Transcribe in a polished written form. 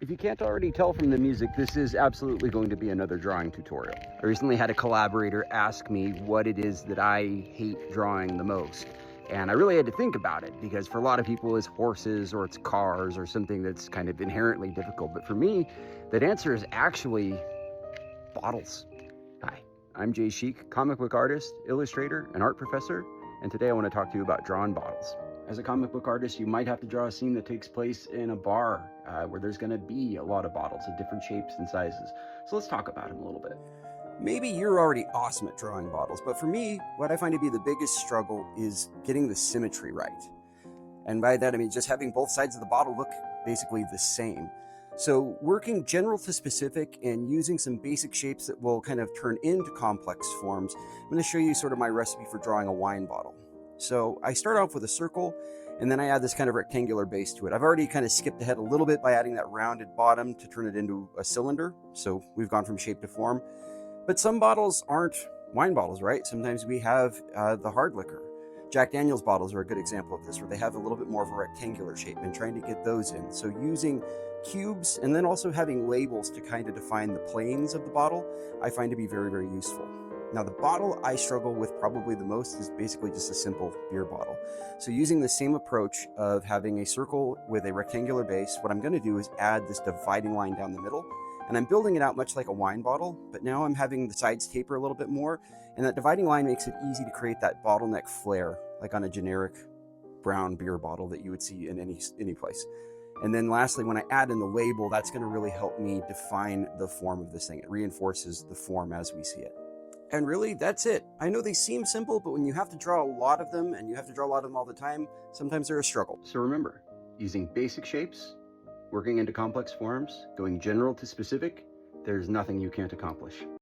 If you can't already tell from the music, this is absolutely going to be another drawing tutorial. I recently had a collaborator ask me what it is that I hate drawing the most. And I really had to think about it, because for a lot of people it's horses or it's cars or something that's kind of inherently difficult. But for me, that answer is actually bottles. Hi, I'm Jay Sheik, comic book artist, illustrator, and art professor. And today I want to talk to you about drawing bottles. As a comic book artist, you might have to draw a scene that takes place in a bar where there's going to be a lot of bottles of different shapes and sizes. So let's talk about them a little bit. Maybe you're already awesome at drawing bottles, but for me, what I find to be the biggest struggle is getting the symmetry right. And by that, I mean just having both sides of the bottle look basically the same. So working general to specific and using some basic shapes that will kind of turn into complex forms, I'm going to show you sort of my recipe for drawing a wine bottle. So I start off with a circle, and then I add this kind of rectangular base to it. I've already kind of skipped ahead a little bit by adding that rounded bottom to turn it into a cylinder. So we've gone from shape to form. But some bottles aren't wine bottles, right? Sometimes we have the hard liquor. Jack Daniel's bottles are a good example of this, where they have a little bit more of a rectangular shape, and trying to get those in. So using cubes and then also having labels to kind of define the planes of the bottle, I find to be very, very useful. Now, the bottle I struggle with probably the most is basically just a simple beer bottle. So using the same approach of having a circle with a rectangular base, what I'm going to do is add this dividing line down the middle. And I'm building it out much like a wine bottle, but now I'm having the sides taper a little bit more. And that dividing line makes it easy to create that bottleneck flare, like on a generic brown beer bottle that you would see in any place. And then lastly, when I add in the label, that's going to really help me define the form of this thing. It reinforces the form as we see it. And really, that's it. I know they seem simple, but when you have to draw a lot of them, and you have to draw a lot of them all the time, sometimes they're a struggle. So remember, using basic shapes, working into complex forms, going general to specific, there's nothing you can't accomplish.